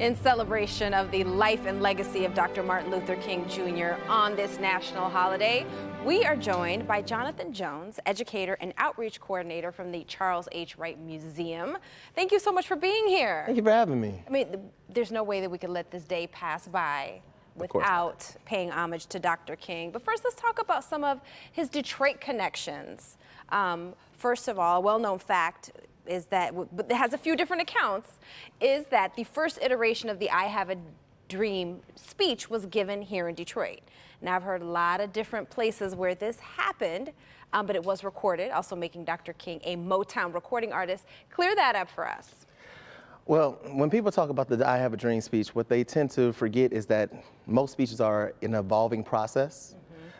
in celebration of the life and legacy of Dr. Martin Luther King Jr. on this national holiday. We are joined by Jonathan Jones, educator and outreach coordinator from the Charles H. Wright Museum. Thank you so much for being here. Thank you for having me. I mean, there's no way that we could let this day pass by without paying homage to Dr. King. But first, let's talk about some of his Detroit connections. First of all, a well-known fact is that, but it has a few different accounts, is that the first iteration of the I Have a Dream speech was given here in Detroit. Now, I've heard a lot of different places where this happened, but it was recorded, also making Dr. King a Motown recording artist. Clear that up for us. Well, when people talk about the I Have a Dream speech, what they tend to forget is that most speeches are an evolving process.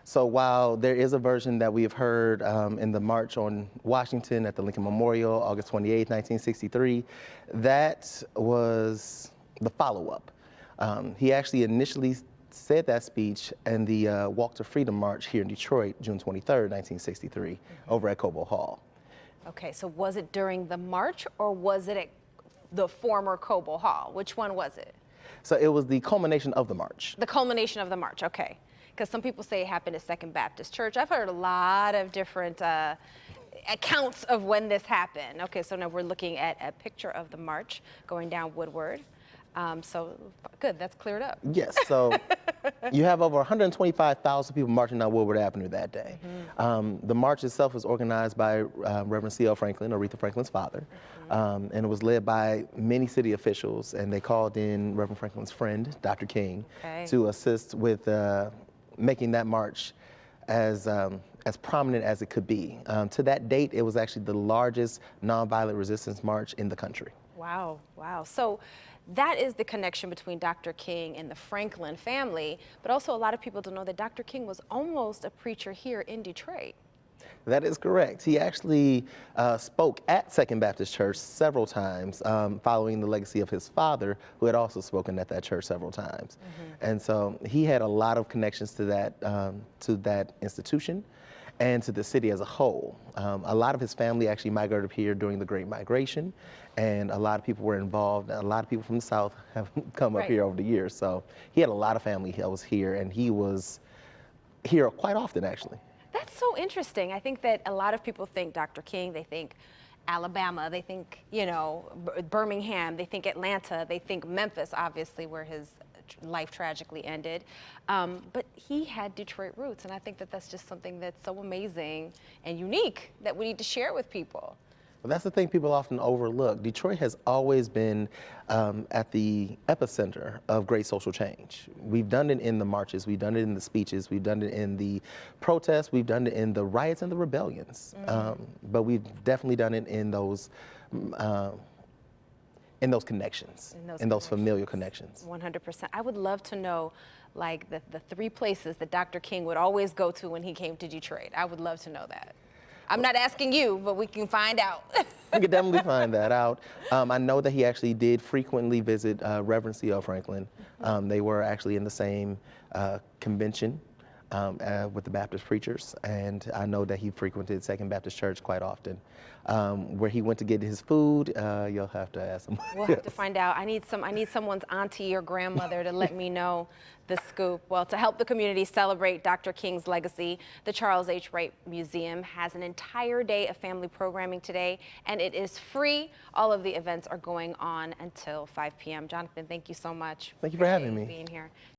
So while there is a version that we have heard in the March on Washington at the Lincoln Memorial, August 28, 1963, that was the follow-up. He actually initially said that speech in the Walk to Freedom March here in Detroit, June 23rd, 1963, over at Cobo Hall. Okay, so was it during the march or was it at the former Cobo Hall? Which one was it? So it was the culmination of the march. The culmination of the march, okay. Because some people say it happened at Second Baptist Church. I've heard a lot of different accounts of when this happened. Okay, so now we're looking at a picture of the march going down Woodward. So good, that's cleared up. Yes, so you have over 125,000 people marching down Woodward Avenue that day. The march itself was organized by Reverend C.L. Franklin, Aretha Franklin's father, and it was led by many city officials, and they called in Reverend Franklin's friend, Dr. King, to assist with making that march as prominent as it could be. To that date, it was actually the largest nonviolent resistance march in the country. Wow, wow. So that is the connection between Dr. King and the Franklin family, but also a lot of people don't know that Dr. King was almost a preacher here in Detroit. That is correct. He actually spoke at Second Baptist Church several times, following the legacy of his father, who had also spoken at that church several times. And so he had a lot of connections to that institution and to the city as a whole. A lot of his family actually migrated up here during the Great Migration, and a lot of people were involved. A lot of people from the South have come up here over the years. So he had a lot of family that was here, and he was here quite often, actually. That's so interesting. I think that a lot of people think Dr. King, they think Alabama, they think, you know, Birmingham, they think Atlanta, they think Memphis, obviously, where his life tragically ended. But he had Detroit roots, and I think that that's just something that's so amazing and unique that we need to share with people. Well, that's the thing people often overlook. Detroit has always been at the epicenter of great social change. We've done it in the marches, we've done it in the speeches, we've done it in the protests, we've done it in the riots and the rebellions. But we've definitely done it in those connections, in those familial connections. 100%. I would love to know, like, the three places that Dr. King would always go to when he came to Detroit. I would love to know that. I'm not asking you, but we can find out. We could definitely find that out. I know that he actually did frequently visit Reverend C.L. Franklin. They were actually in the same convention with the Baptist preachers, and I know that he frequented Second Baptist Church quite often. Where he went to get his food, you'll have to ask him. We'll have to find out. I need someone's auntie or grandmother to let me know the scoop. Well, to help the community celebrate Dr. King's legacy, the Charles H. Wright Museum has an entire day of family programming today, and it is free. All of the events are going on until 5 p.m. Jonathan, thank you so much. Thank you for having me. Being here.